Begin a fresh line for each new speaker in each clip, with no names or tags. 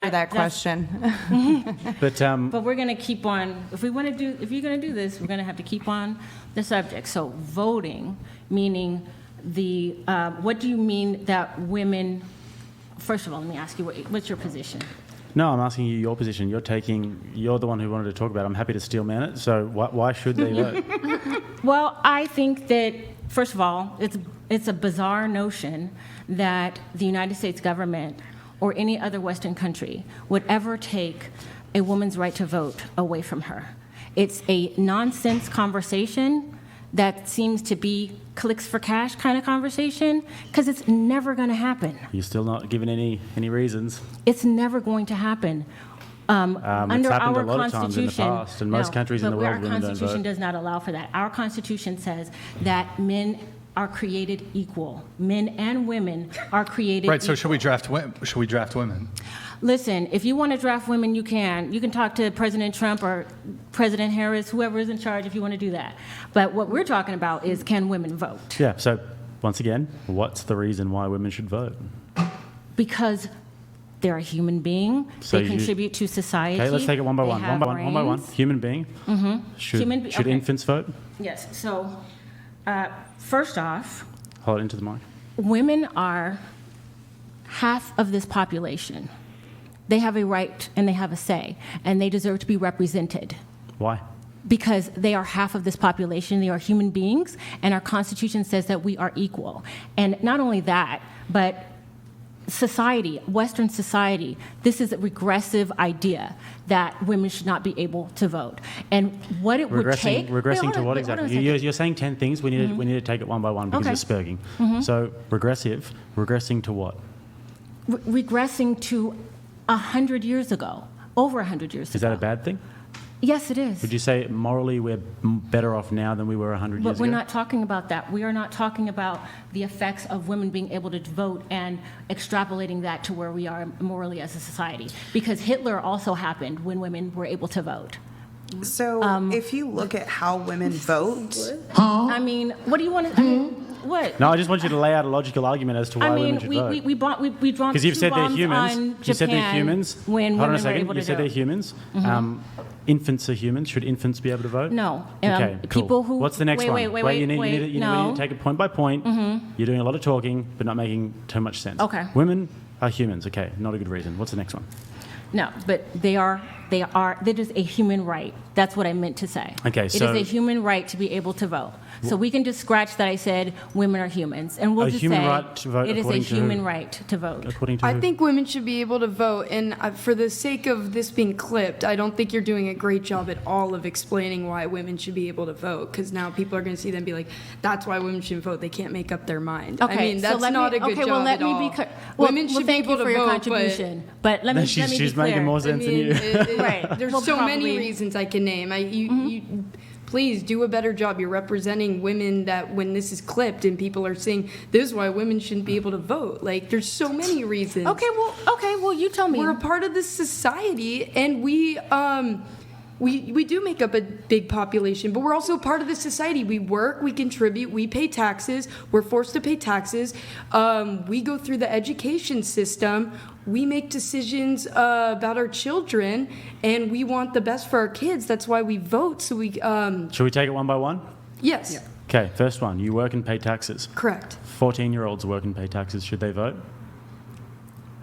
for that question.
But we're going to keep on, if you're going to do this, we're going to have to keep on the subject. So voting, meaning what do you mean that women, first of all, let me ask you, what's your position?
No, I'm asking you your position. You're the one who wanted to talk about it. I'm happy to steel man it. So why should they vote?
Well, I think that, first of all, it's a bizarre notion that the United States government or any other Western country would ever take a woman's right to vote away from her. It's a nonsense conversation that seems to be clicks for cash kind of conversation, because it's never going to happen.
You're still not giving any reasons.
It's never going to happen. Under
it's happened
our
a lot of times in the
Constitution,
past, in most countries in the world, women don't vote.
Our Constitution does not allow for that. Our Constitution says that men are created equal. Men and women are created
Right, so
equal.
should we draft women?
Listen, if you want to draft women, you can. You can talk to President Trump or President Harris, whoever is in charge, if you want to do that. But what we're talking about is, can women vote?
Yeah, so once again, what's the reason why women should vote?
Because they're a human being.
So
they contribute to society.
Okay, let's take it one by
They
one.
have
One by one.
brains.
Human being. Should
okay.
infants vote?
Yes. So, first off,
Hold it into the mic.
women are half of this population. They have a right and they have a say, and they deserve to be represented
Why?
because they are half of this population. They are human beings, and our Constitution says that we are equal. And not only that, but society, Western society, this is a regressive idea that women should not be able to vote. And what it would take...
Regressing to what exactly? You're saying 10 things. We need to take it one by one because
Okay.
you're spurging. So regressing to what?
Regressing to 100 years ago, over 100 years ago.
Is that a bad thing?
Yes, it is.
Would you say morally we're better off now than we were 100 years
But
ago?
we're not talking about that. We are not talking about the effects of women being able to vote and extrapolating that to where we are morally as a society. Because Hitler also happened when women were able to vote.
So if you look at how women vote,
I mean, what do you want to... I mean, what?
No, I just want you to lay out a logical argument as to why
I mean,
women should vote.
we dropped
Because you've
two
said they're
bombs
humans.
on
You said they're
Japan
humans.
when
Hold on
women
a second.
were able to
You said
do
they're
it.
humans. Infants are humans. Should infants be able to vote?
No.
Okay, cool.
People who...
What's the next one?
Wait,
you need
no.
to take it point by point. You're doing a lot of talking, but not making too much sense.
Okay.
Women are humans. Okay, not a good reason. What's the next one?
No, but that is a human right. That's what I meant to say.
Okay,
It
so-
is a human right to be able to vote. So we can just scratch that I said women are humans, and we'll
A
just
human
say
right to vote
it is a
according to who?
human right to vote.
According to
I
who?
think women should be able to vote, and for the sake of this being clipped, I don't think you're doing a great job at all of explaining why women should be able to vote, because now people are going to see them and be like, that's why women shouldn't vote. They can't make up their mind.
Okay,
I mean,
so
that's
let
not
me,
a good
okay,
job
well, let
at
me
all.
be clear. Well,
Women should
thank
be able
you for
to
your
vote,
contribution, but let me
she's
be clear.
making more
but I
sense than
mean,
you.
Right.
there's
Well,
so many
probably.
reasons I can name. You please do a better job. You're representing women that when this is clipped and people are saying this is why women shouldn't be able to vote. Like, there's so many reasons.
Okay, well, you tell me.
We're a part of this society, and we do make up a big population, but we're also part of this society. We work, we contribute, we pay taxes. We're forced to pay taxes. We go through the education system. We make decisions about our children, and we want the best for our kids. That's why we vote. So we.
Should we take it one by one?
Yes.
Okay, first one. You work and pay taxes.
Correct.
14-year-olds work and pay taxes. Should they vote?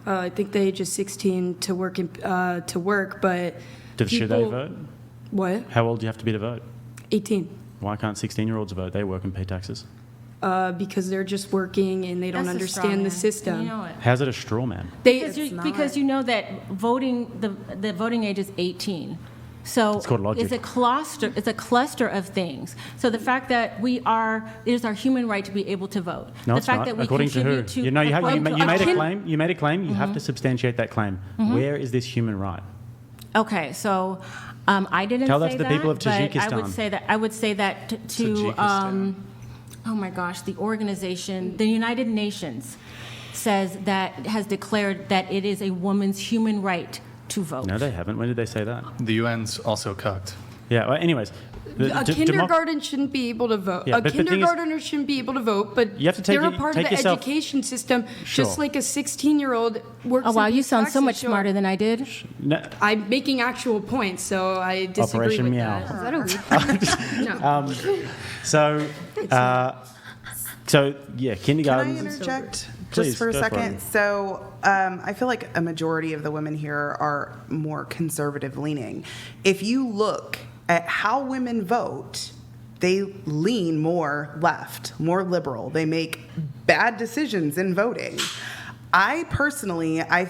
I think the age is 16 to work, but.
Should they vote?
What?
How old do you have to be to vote?
18.
Why can't 16-year-olds vote? They work and pay taxes.
Because they're just working and they don't
That's a straw
understand the
man.
system.
You know it.
How's it a straw man?
Because you know that the voting age is 18. So
It's called logic.
It's a cluster of things. So the fact that it is our human right to be able to vote.
No,
the
it's
fact
not.
That we
According to who?
contribute to
You know, you made a claim. You made a claim. You
Mm-hmm.
have to substantiate that claim. Where is this human right?
Okay, so I didn't
Tell
say
that to the
that,
people of
but
Tajikistan.
I would say that to oh my gosh, the organization, the United Nations has declared that it is a woman's human right to vote.
No, they haven't. When did they say that?
The UN's also cucked.
Yeah. Well, anyways,
A kindergarten shouldn't be able to vote.
Yeah,
A
but the thing is-
kindergartner shouldn't be able to vote, but
You have to take
they're a
it-
part
take
of the
yourself-
education system,
Sure.
just like a 16-year-old works.
Oh, wow,
and
you
pays
sound so
taxes,
much
so
smarter than I did.
no,
I'm making actual points, so I disagree
Operation
with
Meow.
that.
Is that a weed?
No.
so yeah,
Can I
kindergarten.
interject
Please,
just for a
go for
second?
it.
So I feel like a majority of the women here are more conservative leaning. If you look at how women vote, they lean more left, more liberal. They make bad decisions in voting. I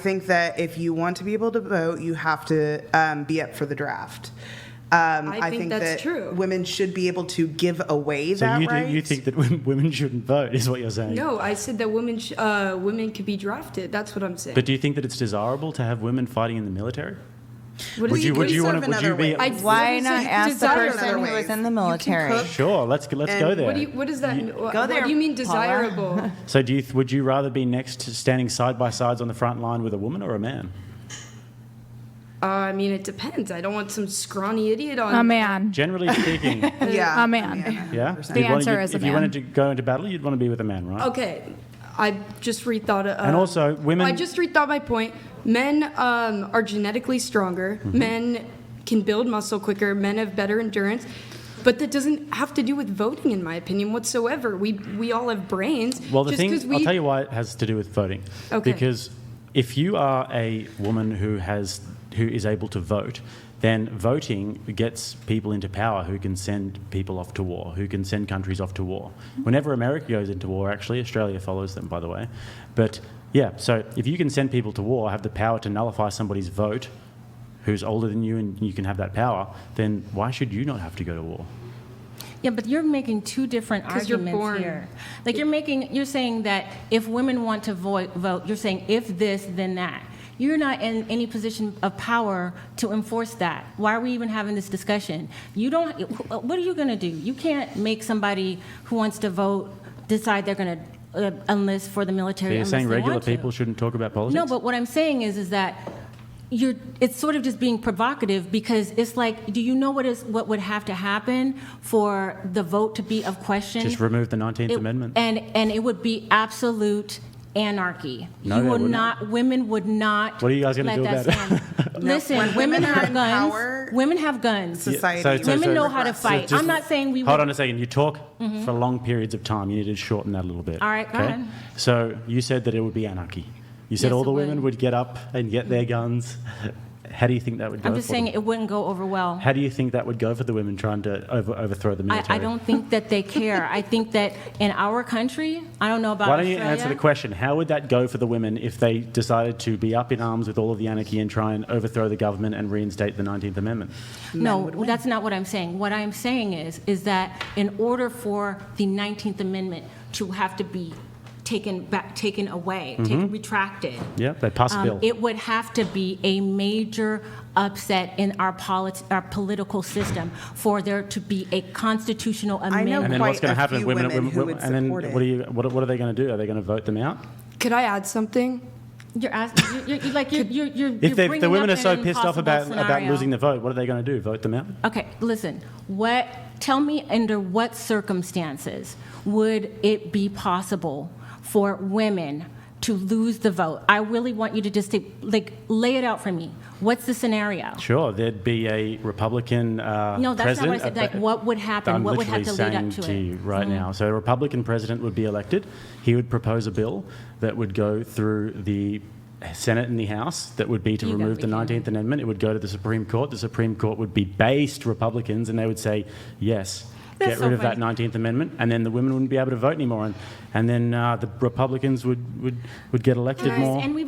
think that if you want to be able to vote, you have to be up for the draft.
I think that's true.
Women should be able to give away
So
that
you,
right.
you think that women shouldn't vote, is what you're saying?
No, I said that women could be drafted. That's what I'm saying.
But do you think that it's desirable to have women fighting in the military?
What
Would
is-
you?
what
Would
is-
you want
serve
to? Would
in
you
other
be?
ways.
Why
what
not
is it?
ask the
Desire
person
other
who was
ways.
in the
You can
military?
cook.
Sure. Let's go there.
What does that? What
there,
do you mean
Paula.
desirable?
So would you rather be next to standing side by sides on the front line with a woman or a man?
I mean, it depends. I don't want some scrawny idiot on.
A man.
Generally speaking,
Yeah.
A man.
yeah.
The answer is a
if you
man.
wanted to go into battle, you'd want to be with a man, right?
Okay, I just rethought it.
And also, women.
I just rethought my point. Men are genetically stronger.
Mm-hmm.
Men can build muscle quicker. Men have better endurance. But that doesn't have to do with voting, in my opinion, whatsoever. We all have brains.
Well, the
Just
thing,
'cause
I'll tell you why it has to do with voting.
Okay.
Because if you are a woman who is able to vote, then voting gets people into power who can send people off to war, who can send countries off to war. Whenever America goes into war, actually, Australia follows them, by the way. But yeah, so if you can send people to war, have the power to nullify somebody's vote who's older than you and you can have that power, then why should you not have to go to war?
Yeah, but you're making two different
'Cause you're
arguments
born.
here. Like you're saying that if women want to vote, you're saying if this, then that. You're not in any position of power to enforce that. Why are we even having this discussion? You don't. What are you going to do? You can't make somebody who wants to vote decide they're going to enlist for the military.
So you're
unless
saying
they
regular
want to.
people shouldn't talk about politics?
No, but what I'm saying is that it's sort of just being provocative because it's like, do you know what would have to happen for the vote to be of question?
Just remove the 19th Amendment.
And it would be absolute anarchy.
No, they wouldn't.
Women would not.
What are you guys gonna
let
do
that
about it?
stand. Listen,
when
women
women are
have
in
guns.
power,
Women have guns.
Society.
Women know how to fight.
just-
I'm not saying we
Hold
would.
on a second. You talk for long periods of time. You need to shorten that a little bit.
All right, go ahead.
So you said that it would be anarchy. You said
Yes,
all the
it
women
would.
would get up and get their guns. How do you think that would go?
I'm just
for
saying
them?
it wouldn't go over well.
How do you think that would go for the women trying to overthrow the military?
I don't think that they care. I think that in our country, I don't know about
Why don't you
Australia.
answer the question? How would that go for the women if they decided to be up in arms with all of the anarchy and try and overthrow the government and reinstate the 19th Amendment?
No, that's not what I'm saying. What I'm saying is that in order for the 19th Amendment to have to be taken away, retracted,
Yeah, they pass a bill.
it would have to be a major upset in our political system for there to be a constitutional amendment.
And then
quite
what's going
a
to happen?
few
Women,
women who would
and then
support it.
what are they going to do? Are they going to vote them out?
Could I add something?
You're asking, you're
If
bringing
the women
up
are so
an
pissed off
impossible
about
scenario.
losing the vote, what are they going to do? Vote them out?
Okay, listen. Tell me under what circumstances would it be possible for women to lose the vote? I really want you to just lay it out for me. What's the scenario?
Sure, there'd be a Republican
No, that's not what I said. Like, what would happen?
I'm
What would
literally
have to lead
saying
up to
to
it?
you right now. So a Republican president would be elected. He would propose a bill that would go through the Senate and the House that would be to
You gotta
remove
be
the
kidding
19th Amendment. It would go to the Supreme Court. The Supreme Court would be based Republicans, and they would say, yes,
That's
get
so
rid of that
funny.
19th Amendment, and then the women wouldn't be able to vote anymore. And then the Republicans would get elected
Yes,
more.
and we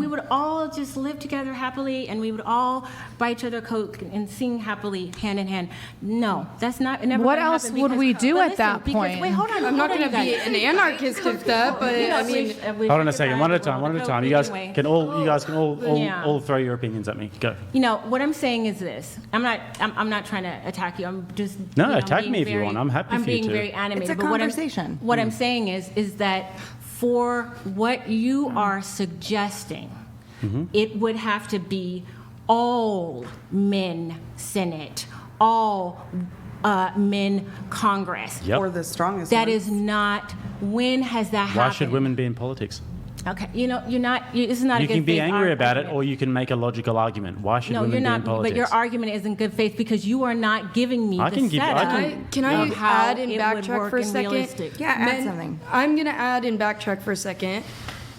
would all just live together happily, and we would all buy each other Coke and sing happily hand in hand. No, that's not. Never
What
gonna
else
happen
would
because-
we do
but
at that
because-
point?
Wait, hold on.
I'm not
hold
going
on,
to be
you guys.
an anarchist of that, but I mean,
Hold on a second, one at a time, one at a time. You guys can all
Yeah.
all throw your opinions at me. Go.
You know what I'm saying is this. I'm not trying to attack you. I'm just
No,
I'm
attack
being
me if you want. I'm happy
I'm
for you
being
to.
very animated.
It's a
but
conversation.
What I'm saying is that for what you are suggesting, it would have to be all men Senate, all men Congress.
Yep.
Or the strongest
That
ones.
is not. When has that happened?
Why should women be in politics?
Okay, you're not. This is not
You
a good
can be
faith
angry about it,
argument.
or you can make a logical argument. Why should
No,
women
you're
be
not.
in politics?
But your argument isn't good faith because you are not giving me
I
the
can give you- I
setup.
Can I
of how
add and
it would
backtrack
work
for a
and
second?
realistic.
Yeah, add something.
I'm going to add and backtrack for a second.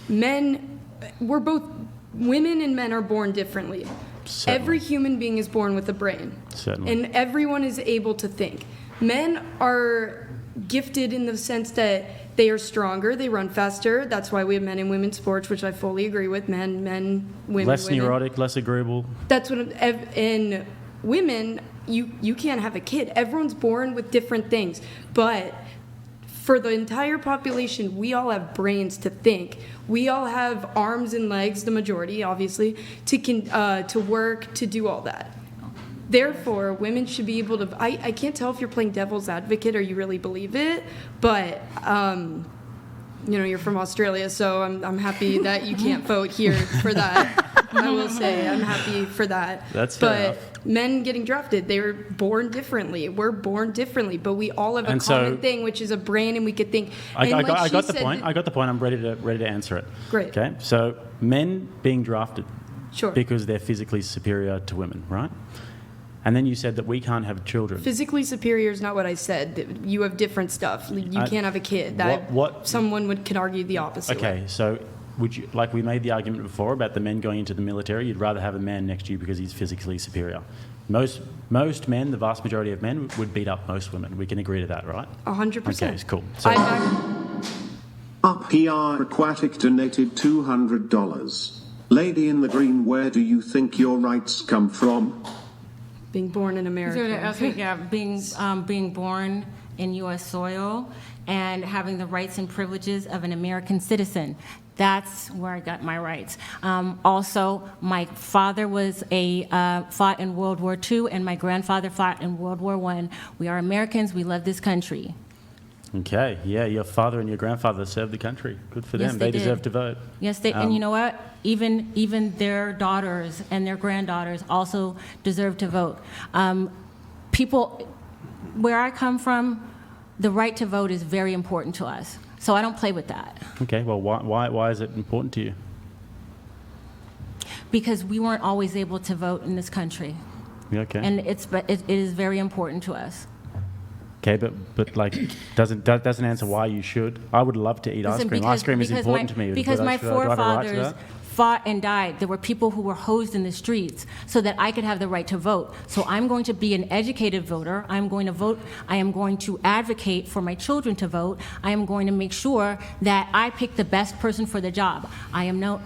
Men, women and men are born differently.
Certainly.
Every human being is born with a brain.
Certainly.
And everyone is able to think. Men are gifted in the sense that they are stronger, they run faster. That's why we have men in women's sports, which I fully agree with. Men, women,
Less
women.
neurotic, less agreeable.
That's what in women, you can't have a kid. Everyone's born with different things. But for the entire population, we all have brains to think. We all have arms and legs, the majority, obviously, to work, to do all that. Therefore, women should be able to. I can't tell if you're playing devil's advocate or you really believe it, but you're from Australia, so I'm happy that you can't vote here for that. I will say I'm happy for that.
That's fair
But men getting drafted, they were born differently. We're born differently, but we all have a
And so-
common thing, which is a brain, and we could think.
I
And like
got
she
the
said
point.
that-
I got the point. I'm ready to answer it.
Great.
Okay. So men being drafted
Sure.
because they're physically superior to women, right? And then you said that we can't have children.
Physically superior is not what I said. You have different stuff. You
I-
can't have a kid. That
what-
someone could argue the opposite.
Okay,
way.
so would you, like we made the argument before about the men going into the military, you'd rather have a man next to you because he's physically superior. Most men, the vast majority of men, would beat up most women. We can agree to that, right?
100%.
Okay, it's cool. So,
PR Aquatic donated $200. Lady in the green, where do you think your rights come from?
Being born in America.
Yeah, being born in U.S. soil and having the rights and privileges of an American citizen. That's where I got my rights. Also, my father fought in World War II, and my grandfather fought in World War I. We are Americans. We love this country.
okay, yeah, your father and your grandfather served the country. Good for
Yes,
them.
they
They
did.
deserve to vote.
Yes, and you know what? Even their daughters and their granddaughters also deserve to vote. People, where I come from, the right to vote is very important to us. So I don't play with that
Okay, well, why is it important to you?
because we weren't always able to vote in this country,
Yeah, okay.
and it is very important to us.
Okay, but like doesn't answer why you should. I would love to eat ice
Listen,
cream. Ice cream is important to me.
Because
but
my
should I have a right to
forefathers
that?
fought and died. There were people who were hosed in the streets so that I could have the right to vote. So I'm going to be an educated voter. I'm going to vote. I am going to advocate for my children to vote. I am going to make sure that I pick the best person for the job. I am not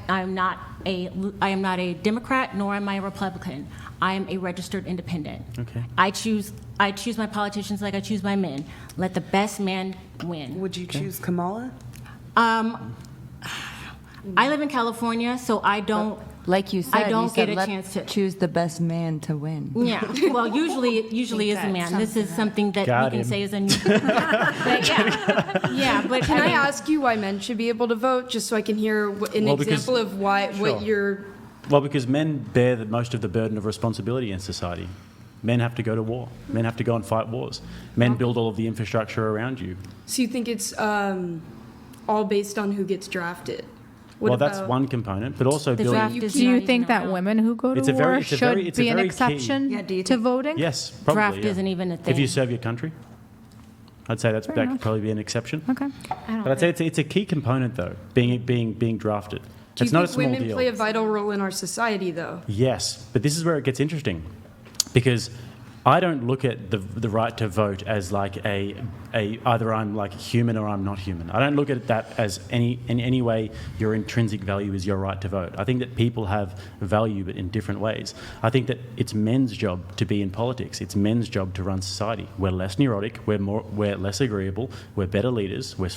a Democrat, nor am I a Republican. I am a registered independent.
Okay.
I choose my politicians like I choose my men. Let the best man win.
Would you choose Kamala?
I live in California, so I don't.
Like you said,
don't
you said
get a
let
chance to-
choose the best man to win.
Yeah. Well, usually is a man. This is something that
Got
we can
him.
say is unusual. But yeah. But
Can I
mean,
ask you why men should be able to vote, just so I can hear an
Well, because-
example of why
Sure.
what you're.
Well, because men bear most of the burden of responsibility in society. Men have to go to war. Men have to go and fight wars. Men build all of the infrastructure around you.
So you think it's all based on who gets drafted? What
Well, that's
about-
one component, but also
The
building.
draft
You-
is
Do
not
you
even
think that
around.
women who go to
It's a very-
war
it's a
should
very- it's a
be an
very key-
exception
Yeah, do you
to
think-
voting?
Yes, probably.
Draft
yeah.
isn't even a
If
thing.
you serve your country, I'd say that
enough.
could probably be an exception.
Okay.
But I'd say it's a key component, though, being drafted.
Do you
It's not a
think
small
women
deal.
play a vital role in our society, though?
Yes, but this is where it gets interesting, because I don't look at the right to vote as like a either I'm like human or I'm not human. I don't look at that as in any way your intrinsic value is your right to vote. I think that people have value, but in different ways. I think that it's men's job to be in politics. It's men's job to run society. We're less neurotic. We're less agreeable. We're better leaders. We're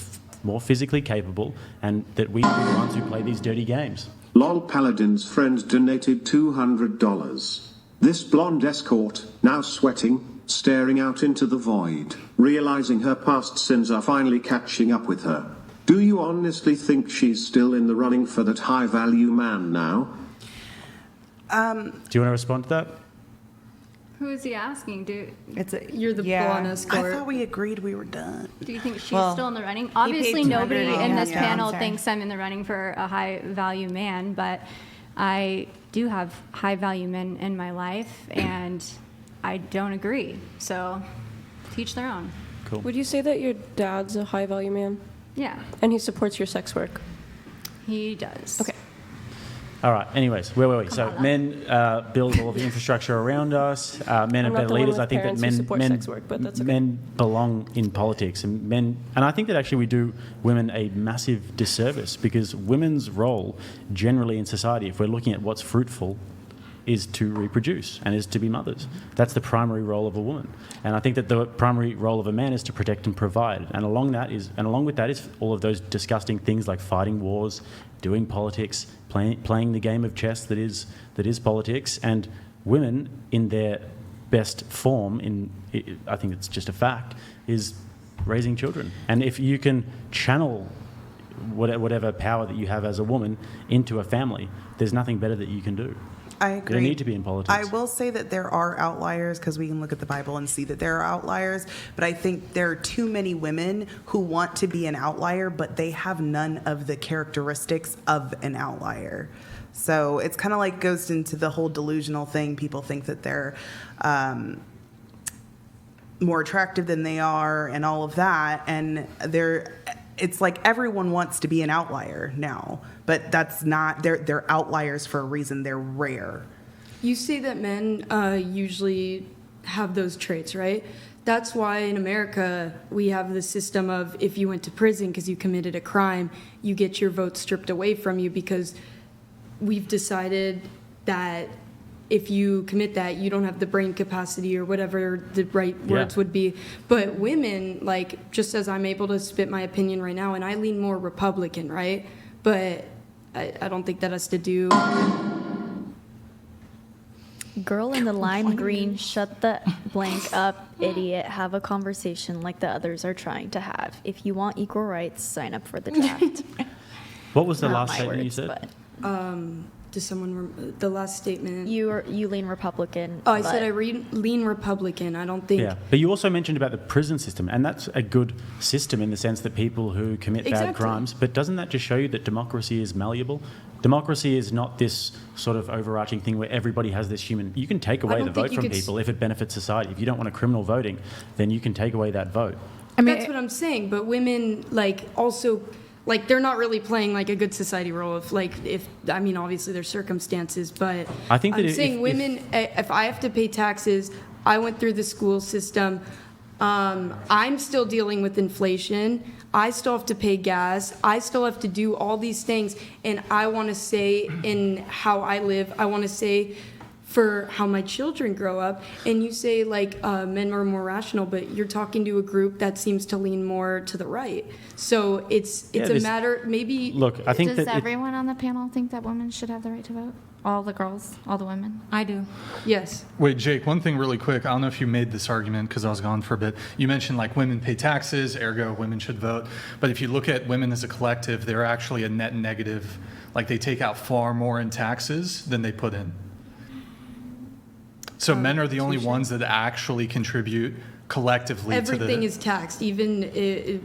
more physically capable, and that we are the ones who play these dirty games.
Lol Paladin's friend donated $200. This blonde escort, now sweating, staring out into the void, realizing her past sins are finally catching up with her. Do you honestly think she's still in the running for that high-value man now?
Do you want to respond to that?
Who is he asking?
You're the
Yeah.
blonde
I
escort.
thought we agreed we were done.
Do you think she's
Well,
still in the running?
paid
Obviously, nobody
$200
in this
yeah.
panel
Sorry.
thinks I'm in the running for a high value man, but I do have high value men in my life, and I don't agree. So, teach their own.
Cool.
Would you say that your dad's a high value man
Yeah,
and he supports your sex work?
he does.
Okay.
All right. Anyways, where were we? So men build all of the infrastructure around us. Men are
I'm not
better
the one
leaders.
with
I think that
parents who support sex work, but that's okay.
men belong in politics, and I think that actually we do women a massive disservice because women's role generally in society, if we're looking at what's fruitful, is to reproduce and is to be mothers. That's the primary role of a woman. And I think that the primary role of a man is to protect and provide. And along with that is all of those disgusting things like fighting wars, doing politics, playing the game of chess that is politics. And women in their best form, I think it's just a fact, is raising children. And if you can channel whatever power that you have as a woman into a family, there's nothing better that you can do.
I agree.
You don't need to be in politics.
I will say that there are outliers because we can look at the Bible and see that there are outliers. But I think there are too many women who want to be an outlier, but they have none of the characteristics of an outlier. So it's kind of like goes into the whole delusional thing. People think that they're more attractive than they are and all of that. And it's like everyone wants to be an outlier now, but that's not, they're outliers for a reason. They're rare.
You say that men usually have those traits, right? That's why in America we have the system of if you went to prison because you committed a crime, you get your vote stripped away from you because we've decided that if you commit that, you don't have the brain capacity or whatever the right words would be. But women, like, just as I'm able to spit my opinion right now, and I lean more Republican, right? But I don't think that has to do...
Girl in the lime green, shut the blank up, idiot. Have a conversation like the others are trying to have. If you want equal rights, sign up for the draft.
What was the
Not
last
my
statement you
words,
said?
but
Does the last statement...
you lean Republican.
Oh, I said
but-
I lean Republican. I don't think...
Yeah, but you also mentioned about the prison system, and that's a good system in the sense that people who commit bad
Exactly.
crimes, but doesn't that just show you that democracy is malleable? Democracy is not this sort of overarching thing where everybody has this human... You can take away
don't
the
think
vote
you
from
could
people if it benefits society. If you don't want a criminal voting, then you can take away that vote.
That's what I'm saying. But women, like, also... Like, they're not really playing, like, a good society role. Obviously there's circumstances, but
I think that
I'm
if-
saying
if-
women, if I have to pay taxes, I went through the school system, I'm still dealing with inflation, I still have to pay gas, I still have to do all these things, and I want to say in how I live, I want to say for how my children grow up. And you say, like, men are more rational, but you're talking to a group that seems to lean more to the right. So it's a matter, maybe...
Look, I think
Does
that...
everyone on the panel think that women should have the right to vote? All the girls, all the women?
I do.
Yes.
Wait, Jake, one thing really quick. I don't know if you made this argument because I was gone for a bit. You mentioned like women pay taxes, ergo women should vote. But if you look at women as a collective, they're actually a net negative. Like they take out far more in taxes than they put in. So men are the only ones that actually contribute collectively to the...
Everything is taxed, even...
No,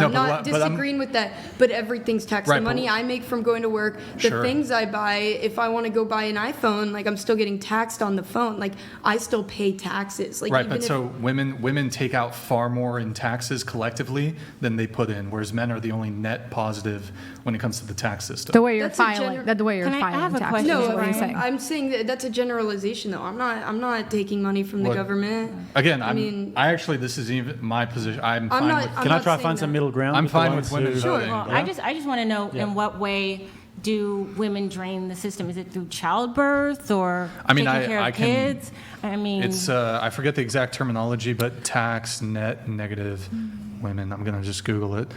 I'm not
but I'm-
disagreeing with that, but everything's taxed.
Right,
The
but-
money I make from going to work, the
Sure.
things I buy, if I want to go buy an iPhone, like, I'm still getting taxed on the phone. Like, I still pay taxes. Like,
Right,
even
but
if,
so women take out far more in taxes collectively than they put in, whereas men are the only net positive when it comes to the tax system.
The way you're
That's a
filing,
gener-
the way you're
Can I
filing
have a
taxes
question?
is
No,
what he's saying.
I'm saying that's a generalization, though. I'm not taking money from the
Look,
government.
Again,
mean-
I actually, this is even my position. I'm fine
not-
with...
I'm
Can I
not
try to
saying
find some
that.
middle ground?
I'm
the
fine
ones
with women
who-
voting.
Well,
Yeah.
I just want to know
Yeah.
in what way do women drain the system? Is it through childbirth or
I mean,
taking care
I
of
can-
kids? I mean,
It's, I forget the exact terminology, but tax, net, negative, women. I'm going to just Google it.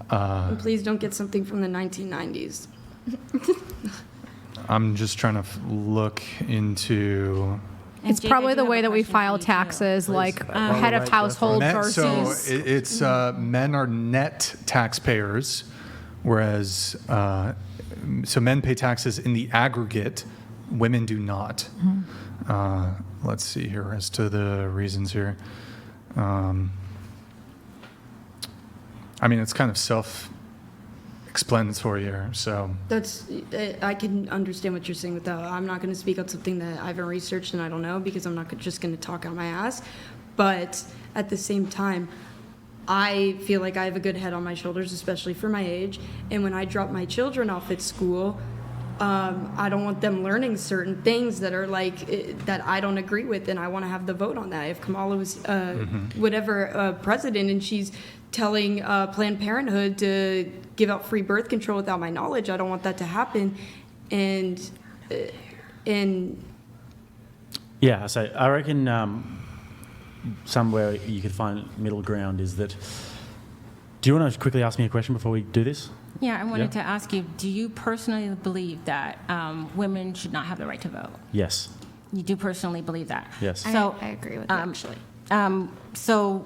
And please don't get something from the 1990s.
I'm just trying to look into...
and
It's
Jake, I
probably
do
the
have
way
a
that we
question for
file
you, too.
taxes, like
While
head
we're
of
right, go for it.
household
Net,
versus.
so it's men are net taxpayers, whereas so men pay taxes in the aggregate women do not. Let's see here as to the reasons here. I mean, it's kind of self-explanatory here. So
I can understand what you're saying with that. I'm not going to speak on something that I haven't researched and I don't know, because I'm not just going to talk out my ass. But at the same time, I feel like I have a good head on my shoulders, especially for my age. And when I drop my children off at school, I don't want them learning certain things that are that I don't agree with, and I want to have the vote on that. If Kamala was president and she's telling Planned Parenthood to give out free birth control without my knowledge, I don't want that to happen. And
Yeah, so I reckon somewhere you could find middle ground is that. Do you want to quickly ask me a question before we do this?
Yeah, I wanted to ask you, do you personally believe that women should not have the right to vote?
Yes.
You do personally believe that?
Yes.
So,
I agree with that, actually.
So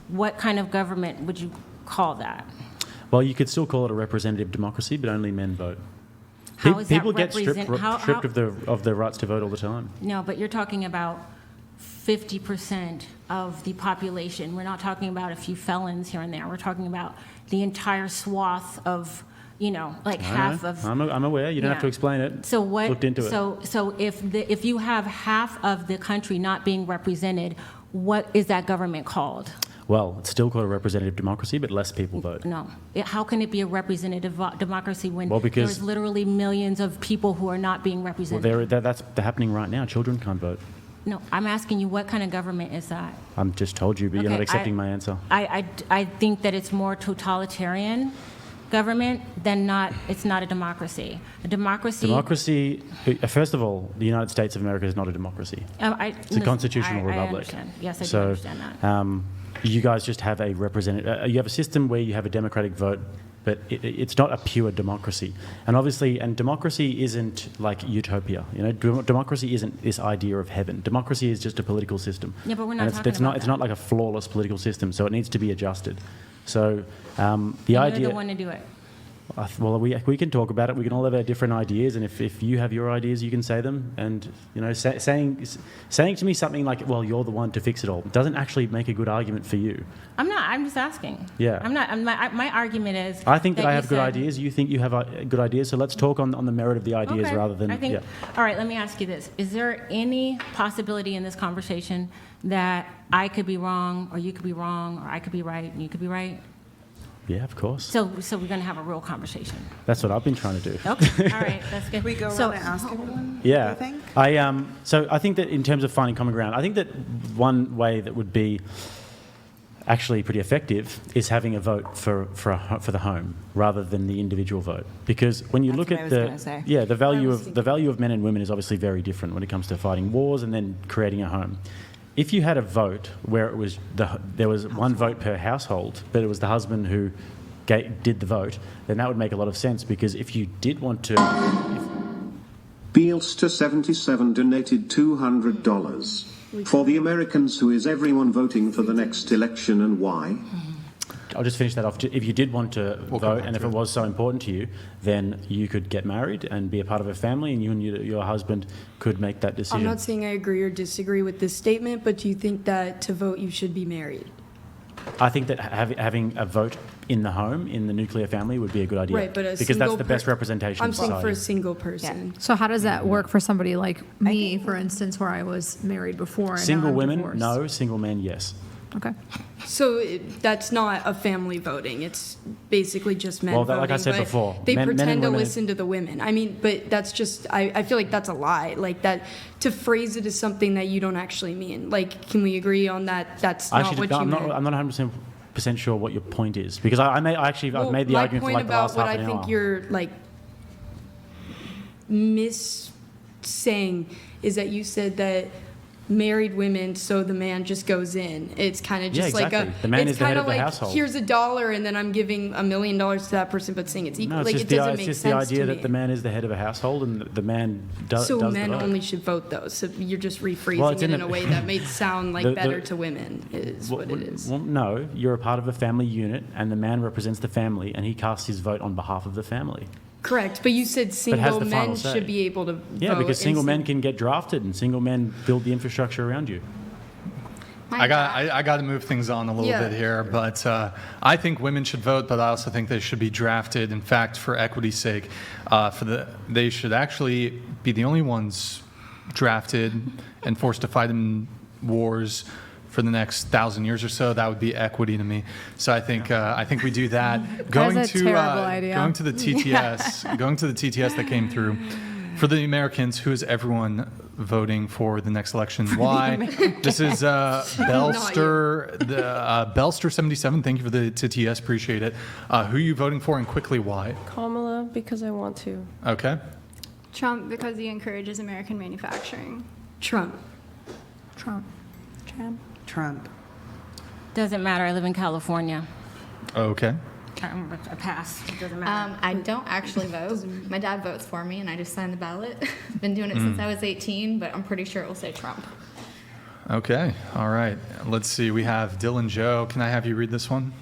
what kind of government would you call that?
Well, you could still call it a representative democracy, but only men vote.
How is that
People get stripped
how-
of their rights to vote all the time.
No, but you're talking about 50% of the population. We're not talking about a few felons here and there. We're talking about the entire swath of, half of.
I'm aware. You don't have to explain it.
So what?
Looked into it.
So if you have half of the country not being represented, what is that government called?
Well, it's still called a representative democracy, but less people vote.
No. How can it be a representative democracy when
because-
there's literally millions of people who are not being
Well,
represented?
that's happening right now. Children can't vote.
No, I'm asking you, what kind of government is that?
I'm just told you, but you're
Okay,
not accepting my answer.
I think that it's more totalitarian government than not. It's not a democracy. A democracy.
Democracy. First of all, the United States of America is not a democracy. It's a constitutional republic.
I understand. Yes, I do understand that.
You guys just have a representative. You have a system where you have a democratic vote, but it's not a pure democracy. And obviously, democracy isn't like utopia. Democracy isn't this idea of heaven. Democracy is just a political system.
Yeah, but we're not
and
talking
it's
about
not. It's
that.
not like a flawless political system. So it needs to be adjusted. So the
And
idea.
you're the one to do it.
Well, we can talk about it. We can all have our different ideas, and if you have your ideas, you can say them. And saying to me something like, "Well, you're the one to fix it all," doesn't actually make a good argument for you.
I'm not. I'm just asking.
Yeah.
I'm not. My argument is.
I think that I
you
have good
said-
ideas. You think you have good ideas. So let's talk on the merit of the ideas
Okay.
rather than.
I think.
Yeah.
All right. Let me ask you this: is there any possibility in this conversation that I could be wrong, or you could be wrong, or I could be right, and you could be right?
Yeah, of course.
So we're going to have a real conversation.
That's what I've been trying to do.
Okay. All right. That's good.
We go
So-
around and ask everyone.
Yeah.
What do you think?
So I think that in terms of finding common ground, I think that one way that would be actually pretty effective is having a vote for the home rather than the individual vote, because when you look
what I
at
was gonna say.
the value of men and women is obviously very different when it comes to fighting wars and then creating a home. If you had a vote where there was one vote per household, but it was the husband who did the vote, then that would make a lot of sense, because if you did want to.
Beelster77 donated $200. For the Americans, who is everyone voting for the next election and why?
I'll just finish that off. If you did want to
We'll come
vote,
back
and if
to
it
it.
was so important to you, then you could get married and be a part of a family, and you and your husband could make that decision.
I'm not saying I agree or disagree with this statement, but do you think that to vote you should be married?
I think that having a vote in the home, in the nuclear family, would be a good idea.
Right, but
because that's the best representation
I'm
of
saying for a
society.
single person.
So how does that work for somebody like me, for instance, where I was married before and
Single
now I'm
women,
divorced?
no. Single men, yes.
Okay.
So that's not a family voting. It's basically just men
Well,
voting.
like I said
but
before,
they
men
pretend
and
to
women-
listen to the women. I mean, but that's just, I feel like that's a lie. Like that, to phrase it as something that you don't actually mean. Like, can we agree on that? That's not
Actually,
what you
I'm
meant.
not 100% sure what your point is, because I've made the
Well,
argument for
my
like
point
the last
about what
half
I
an
think
hour.
you're like saying is that you said that married women, so the man just goes in. It's kind of just
Yeah,
like
exactly. The man
it's
is the head
kind
of the
like,
household.
here's $1 and then I'm giving $1 million to that person, but saying it's equal.
No, it's
like
just
it
the,
doesn't
it's
make
just the
sense
idea
to
that
me.
the man is the head of a household and the man does
So
the
men
vote.
only should vote those. So you're just rephrasing
Well, it's
it
in
in
a-
a way that made it sound like
The-
better to women is what it is.
Well, no, you're a part of a family unit, and the man represents the family, and he casts his vote on behalf of the family.
Correct, but you said
has
single
the final
men
say.
should be able to
Yeah,
vote.
because single
and
men can get drafted, and single men build the infrastructure around you.
I got to move things on a little
Yeah.
bit here, but I think women should vote, but I also think they should be drafted. In fact, for equity's sake, they should actually be the only ones drafted and forced to fight in wars for the next 1,000 years or so. That would be equity to me. So I think we do that.
That's a terrible idea.
Going to the TTS that came through. For the Americans, who is everyone voting for the next election? Why? This is Belster, Belster 77. Thank you for the TTS. Appreciate it. Who are you voting for, and quickly why?
Kamala, because I want to.
Okay.
Trump, because he encourages American manufacturing.
Trump.
Trump.
Doesn't matter. I live in California.
Okay.
I pass. It doesn't matter.
I don't actually vote. My dad votes for me, and I just sign the ballot. Been doing it since I was 18, but I'm pretty sure it will say Trump.
Okay. All right. Let's see. We have Dylan Joe. Can I have you read this one?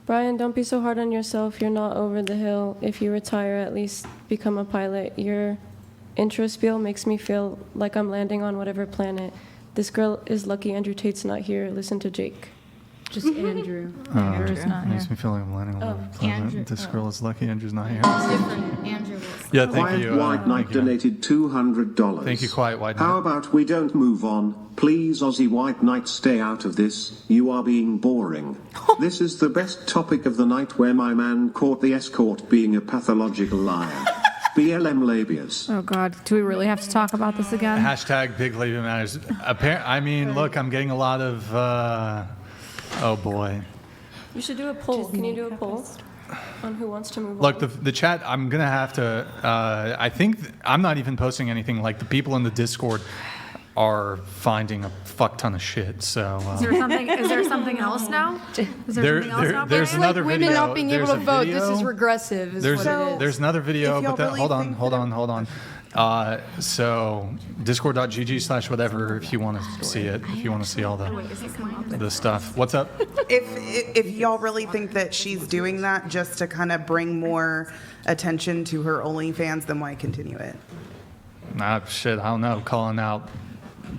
Brian, don't be so hard on yourself. You're not over the hill. If you retire, at least become a pilot. Your intro spiel makes me feel like I'm landing on whatever planet. This girl is lucky Andrew Tate's not here. Listen to Jake.
Just Andrew.
Andrew's not
Makes
here.
me feel like I'm landing on a planet.
Andrew-
This girl is lucky. Andrew's not here.
Different. Andrew Wilson.
Yeah, thank
Quiet
you.
White Knight
thank you.
donated $200.
Thank you, Quiet White
How
Knight.
about we don't move on? Please, Aussie White Knight, stay out of this. You are being boring. This is the best topic of the night, where my man caught the escort being a pathological liar. BLM labias.
Oh God, do we really have to talk about this again?
Hashtag Big Labia Matters. I mean, look, I'm getting a lot of. Oh boy.
You should do a poll. Can you do a poll on who wants to move
Look,
on?
the chat, I'm going to have to, I think, I'm not even posting anything. Like, the people in the Discord are finding a fuck ton of shit, so.
Is there something else now? Is there something else now?
There's
It's
another
like
video.
women not being able
There's
to
a
vote.
video.
This is regressive. Is
There's
what it is.
there's another video,
If y'all
but then,
really
hold on,
think
hold
that-
on, hold on. So discord.gg/whatever if you want to see it, if you want to see all the stuff. What's up?
If y'all really think that she's doing that just to kind of bring more attention to her OnlyFans, then why continue it?
Shit, I don't know, calling out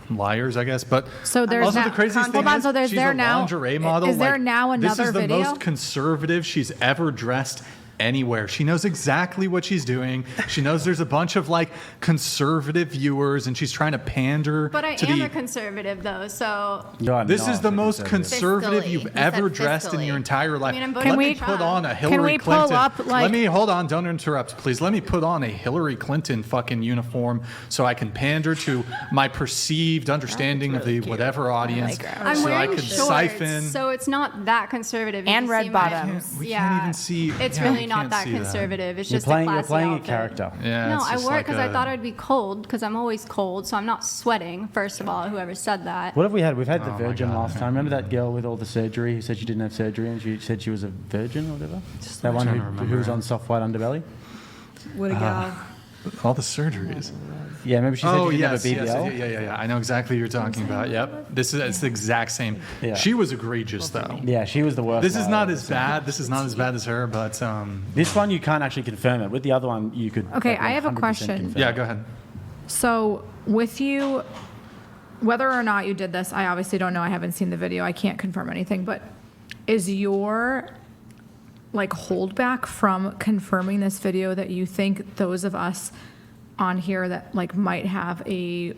liars, I guess. But
So there's
also
now-
the craziest
hold
thing
on,
is
so there's
she's
there
a
now-
lingerie model.
is there
like,
now
this
another
is the
video?
most conservative she's ever dressed anywhere. She knows exactly what she's doing. She knows there's a bunch of like conservative viewers, and she's trying to pander
But I
to
am
the.
a conservative, though, so
This is the most conservative
Fiscally.
you've
He
ever
said
dressed in
fiscally.
your entire life.
I mean, I'm
Let
voting
me
for
put
Trump.
on a Hillary
we pull
Clinton.
up, like-
Let me hold on. Don't interrupt, please. Let me put on a Hillary Clinton fucking uniform so I can pander to my perceived understanding of the whatever audience.
I'm
so I
wearing
can
shorts,
siphon.
so it's not that conservative. You
And
can
red
see my-
bottoms.
We
yeah,
can't even see.
It's
yeah,
really
we
not
can't
that
see
conservative. It's
You're
just
playing,
a
you're
classy
playing a
outfit.
character.
Yeah,
No,
it's
I
just
wore it
like
because I
a-
thought I'd be cold because I'm always cold, so I'm not sweating. First of all, whoever said that.
What have we had? We've had the
Oh my
virgin
God.
last time. Remember that girl with all the surgery who said she didn't have surgery and she said she was a virgin or whatever? That one
trying to
who
remember.
was on soft white underbelly?
What a gal.
All the surgeries.
Yeah, remember she said
Oh
she didn't
yes,
have a BBL?
yeah. I know exactly what you're talking about. Yep. It's the exact same.
Yeah.
She was egregious though.
Yeah, she was the worst.
This is
one.
not as bad. This is not as bad as her, but
This one you can't actually confirm it. With the other one, you could.
Okay,
like,
I have a
100%
question.
confirm
yeah,
it.
go ahead.
So with you, whether or not you did this, I obviously don't know. I haven't seen the video. I can't confirm anything. But is your like holdback from confirming this video that you think those of us on here that like might have a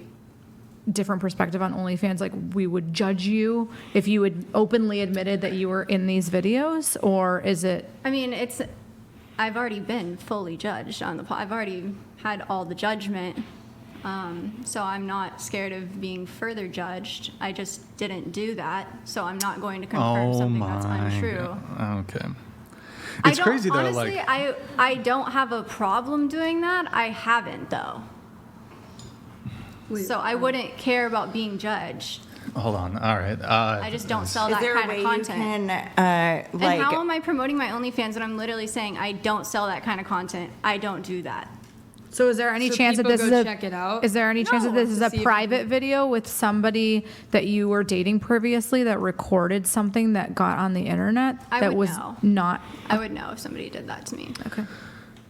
different perspective on OnlyFans, like we would judge you if you had openly admitted that you were in these videos, or is it?
I mean, I've already been fully judged on the. I've already had all the judgment, so I'm not scared of being further judged. I just didn't do that, so I'm not going to confirm something that's untrue.
Okay.
I
It's
don't,
crazy though.
honestly,
Like
I don't have a problem doing that. I haven't though. So I wouldn't care about being judged.
hold on. All right.
I just don't sell that kind of content. And how am I promoting my OnlyFans when I'm literally saying I don't sell that kind of content? I don't do that.
So is there any
So
chance that
people
this
go
is
check it out?
Is there any chance that
No,
this is
to
a
see if-
private video with somebody that you were dating previously that recorded something that got on the internet
I
that
would
was
know.
not?
I would know if somebody did that to me.
Okay.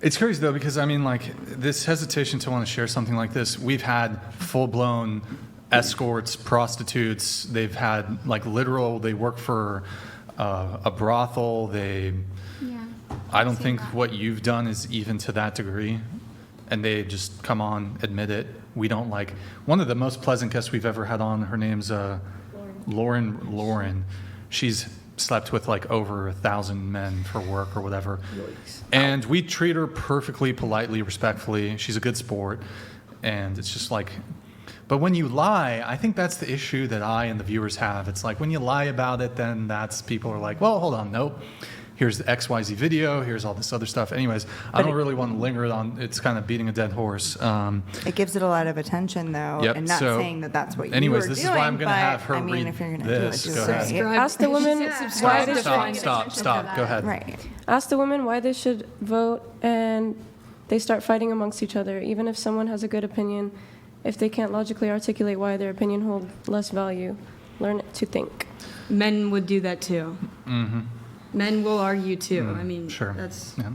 It's crazy though, because I mean, like, this hesitation to want to share something like this, we've had full-blown escorts, prostitutes, they've had like literal, they work for a brothel, I don't think what you've done is even to that degree, and they just come on, admit it. We don't like, one of the most pleasant guests we've ever had on, her name's Lauren. She's slept with like over 1,000 men for work or whatever. And we treat her perfectly, politely, respectfully. She's a good sport. And it's just like, but when you lie, I think that's the issue that I and the viewers have. It's like when you lie about it, then that's, people are like, well, hold on, nope. Here's the XYZ video, here's all this other stuff. Anyways, I don't really want to linger on, it's kind of beating a dead horse.
It gives it a lot of attention, though,
Yep,
and not
so-
saying that that's what you
anyways,
were
this
doing.
is why I'm gonna
but,
have her
I mean,
read
if you're gonna
this.
do it,
Go
do
ahead.
it.
Ask the women why they
Stop. Go ahead.
Right.
Ask the women why they should vote, and they start fighting amongst each other. Even if someone has a good opinion, if they can't logically articulate why their opinion holds less value, learn to think.
Men would do that too.
Mm-hmm.
Men will argue too. I mean,
Sure.
that's.
Yeah.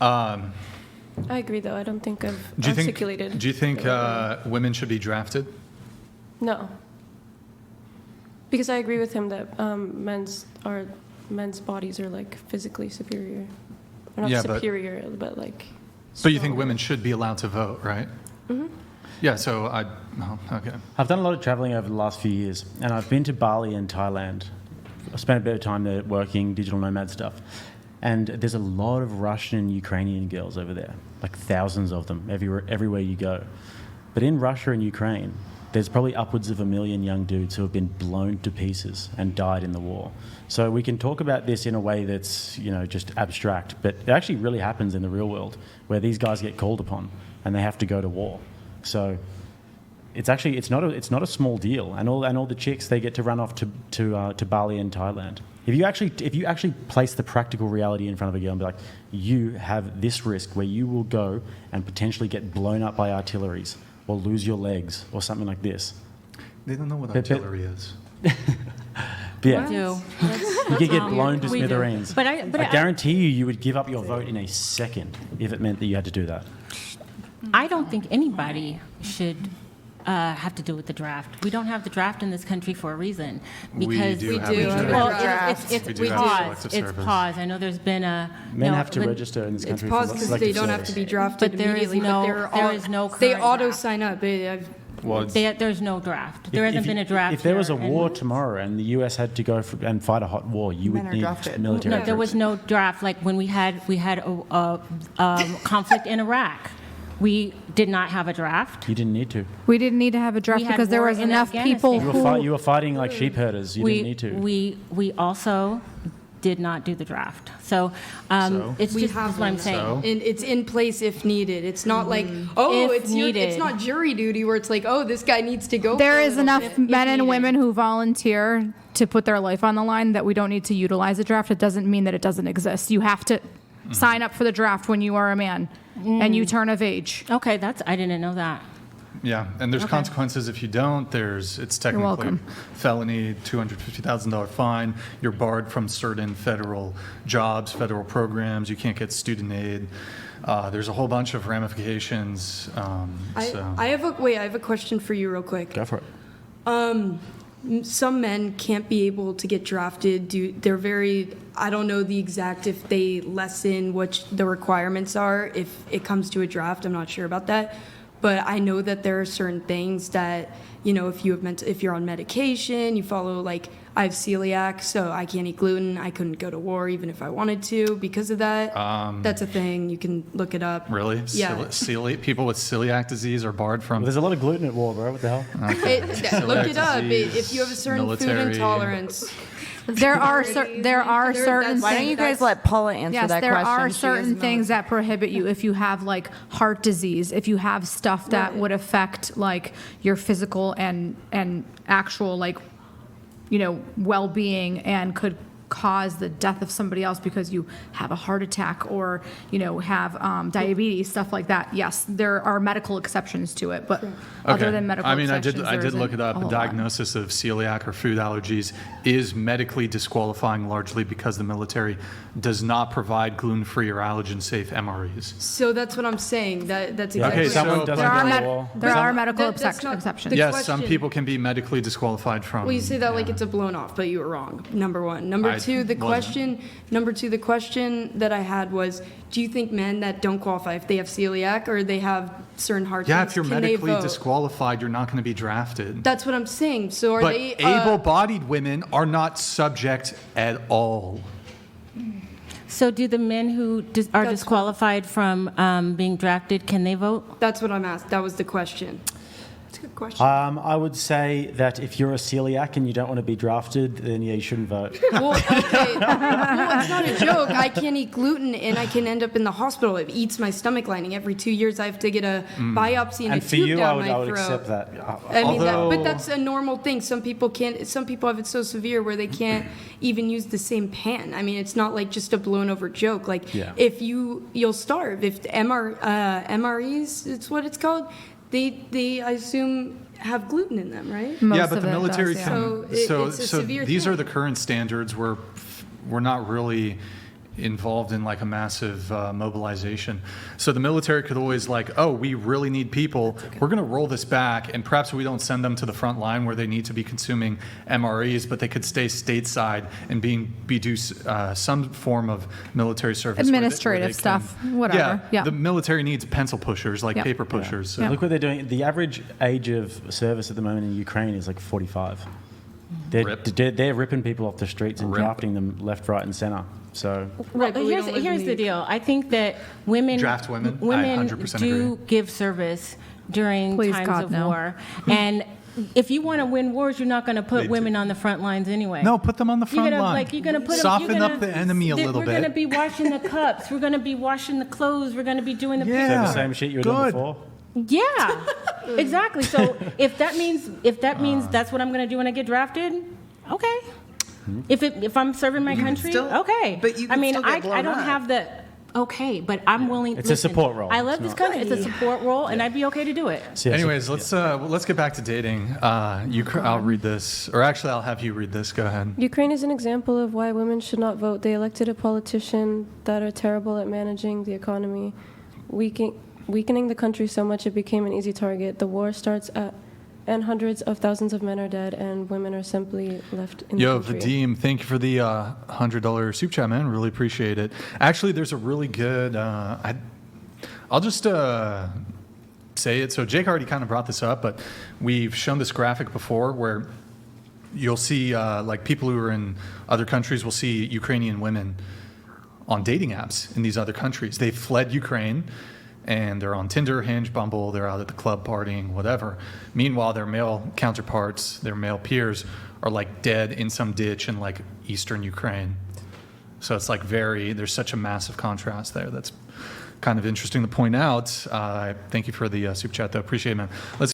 I agree, though. I don't think I've
Do you
articulated.
think? Do you think
the right way.
women should be drafted?
No. Because I agree with him that men's bodies are like physically superior. Or not
Yeah, but-
superior, but like.
But you think
stronger.
women should be allowed to vote, right?
Mhm.
Yeah. So okay.
I've done a lot of traveling over the last few years, and I've been to Bali and Thailand. I spent a bit of time there working digital nomad stuff. And there's a lot of Russian and Ukrainian girls over there, like thousands of them everywhere you go. But in Russia and Ukraine, there's probably upwards of 1 million young dudes who have been blown to pieces and died in the war. So we can talk about this in a way that's, just abstract, but it actually really happens in the real world, where these guys get called upon and they have to go to war. So it's not a small deal, and all the chicks, they get to run off to Bali and Thailand. If you actually place the practical reality in front of a girl and be like, you have this risk where you will go and potentially get blown up by artilleries or lose your legs or something like this.
They don't know what artillery is.
Yeah,
do.
you could get blown to
We do.
smithereens.
But I
guarantee you would give up your vote in a second if it meant that you had to do that.
I don't think anybody should have to do with the draft. We don't have the draft in this country for a reason. Because
We do have the draft.
Well,
draft.
it's
We do have
paused.
selective
It's
service.
paused. I know there's been a
Men have to register in this
It's
country
paused
for
because
selective
they don't have
service.
to be drafted
But there is
immediately.
no-
but
there is no
they
current
auto
draft.
sign up.
Well,
There's no draft. There hasn't been a draft.
If there was a
here,
war
and-
tomorrow and the US had to go and fight a hot war, you
Men
would
are
need
drafted.
military.
No, there was no draft. Like when we had a conflict in Iraq, we did not have a draft.
You didn't need to.
We didn't need to have a draft
We had
because there
war
was
in
enough people
Afghanistan.
who.
You were fighting like sheep herders. You didn't need to.
We also did not do the draft. So,
So?
it's
We
just
have
that's what I'm
one.
saying.
So?
And it's in place if needed. It's not like,
If
it's
needed.
not jury duty where it's like, this guy needs to go.
There
for
is
it.
enough
if
men and
needed.
women who volunteer to put their life on the line that we don't need to utilize a draft. It doesn't mean that it doesn't exist. You have to sign up for the draft when you are a man and you turn of age.
Okay, I didn't know that.
Yeah, and there's consequences if you don't. It's technically
welcome.
felony, $250,000 fine. You're barred from certain federal jobs, federal programs. You can't get student aid. There's a whole bunch of ramifications.
I have a question for you real quick.
Go for it.
Some men can't be able to get drafted. I don't know the exact, if they lessen what the requirements are, if it comes to a draft, I'm not sure about that. But I know that there are certain things that, if you're on medication, you follow, like, I have celiac, so I can't eat gluten. I couldn't go to war even if I wanted to because of that. That's a thing. You can look it up.
Really?
Yeah.
People with celiac disease are barred from.
Well, there's a lot of gluten at war, bro. What the hell?
Look it up. If you have a certain food
military.
intolerance.
There are certain.
Why don't you guys let Paula answer
Yes,
that
there
question?
are
She is
certain things that prohibit you if you have like heart disease, if you have stuff that would affect like your physical and actual like well-being and could cause the death of somebody else because you have a heart attack or, have diabetes, stuff like that. Yes, there are medical exceptions to it, but other than medical
I
exceptions,
I did look it up. A diagnosis of celiac or food allergies is medically disqualifying largely because the military does not provide gluten-free or allergen-safe MREs.
So that's what I'm saying. That's exactly.
Okay, so
there are medical exceptions.
Yes, some people can be medically disqualified from.
Well, you say that like it's a blown off, but you were wrong. Number one. Number two, the question that I had was, do you think men that don't qualify, if they have celiac or they have certain heart things,
if you're
can
medically
they vote?
Disqualified, you're not going to be drafted.
That's what I'm saying. So
but able-bodied women are not subject at all.
So do the men who are disqualified from being drafted, can they vote?
That's what I'm asked. That was the question. That's a good question.
I would say that if you're a celiac and you don't want to be drafted, then you shouldn't vote.
Well, okay. Well, it's not a joke. I can't eat gluten and I can end up in the hospital. It eats my stomach lining. Every 2 years I have to get a biopsy and a tube down my throat.
I would accept that.
I mean, but that's a normal thing. Some people can't. Some people have it so severe where they can't even use the same pan. I mean, it's not like just a blown over joke. Like if you'll starve. If MREs, it's what it's called. They I assume have gluten in them, right?
But the military
does,
can.
it's a severe
these
thing.
are the current standards. We're not really involved in like a massive mobilization. So the military could always we really need people. We're going to roll this back, and perhaps we don't send them to the front line where they need to be consuming MREs, but they could stay stateside and do some form of military service.
Administrative stuff, whatever.
Yeah, the military needs pencil pushers, like paper pushers. So.
Look what they're doing. The average age of service at the moment in Ukraine is like 45. They're ripping people off the streets and drafting them left, right, and center. So
right, but here's the deal. I think that women
draft women.
Women
100%
do
agree.
give service during times
God,
of
no.
war, and if you want to win wars, you're not going to put women on the front lines anyway.
No, put them on the front line.
You're going to put
soften up the enemy a little bit.
We're going to be washing the cups. We're going to be washing the clothes. We're going to be doing the
Is that the same shit you were doing before?
Yeah, exactly. So if that means that's what I'm going to do when I get drafted, okay. If I'm serving my country, okay.
But you can still get blown
I don't
up.
have the okay, but I'm willing.
It's a support role.
I love this country. It's a support role, and I'd be okay to do it.
Anyways, let's get back to dating. I'll read this, or actually, I'll have you read this. Go ahead.
Ukraine is an example of why women should not vote. They elected a politician that are terrible at managing the economy, weakening the country so much it became an easy target. The war starts and hundreds of thousands of men are dead, and women are simply left in the country.
Vadim, thank you for the $100 soup chat, man. Really appreciate it. Actually, there's a really good. I'll just say it. So Jake already kind of brought this up, but we've shown this graphic before where you'll see people who are in other countries will see Ukrainian women on dating apps in these other countries. They've fled Ukraine. And they're on Tinder, Hinge, Bumble, they're out at the club partying, whatever. Meanwhile, their male counterparts, their male peers, are dead in some ditch in eastern Ukraine. So it's there's such a massive contrast there. That's kind of interesting to point out. Thank you for the soup chat, though. Appreciate it, man. Let's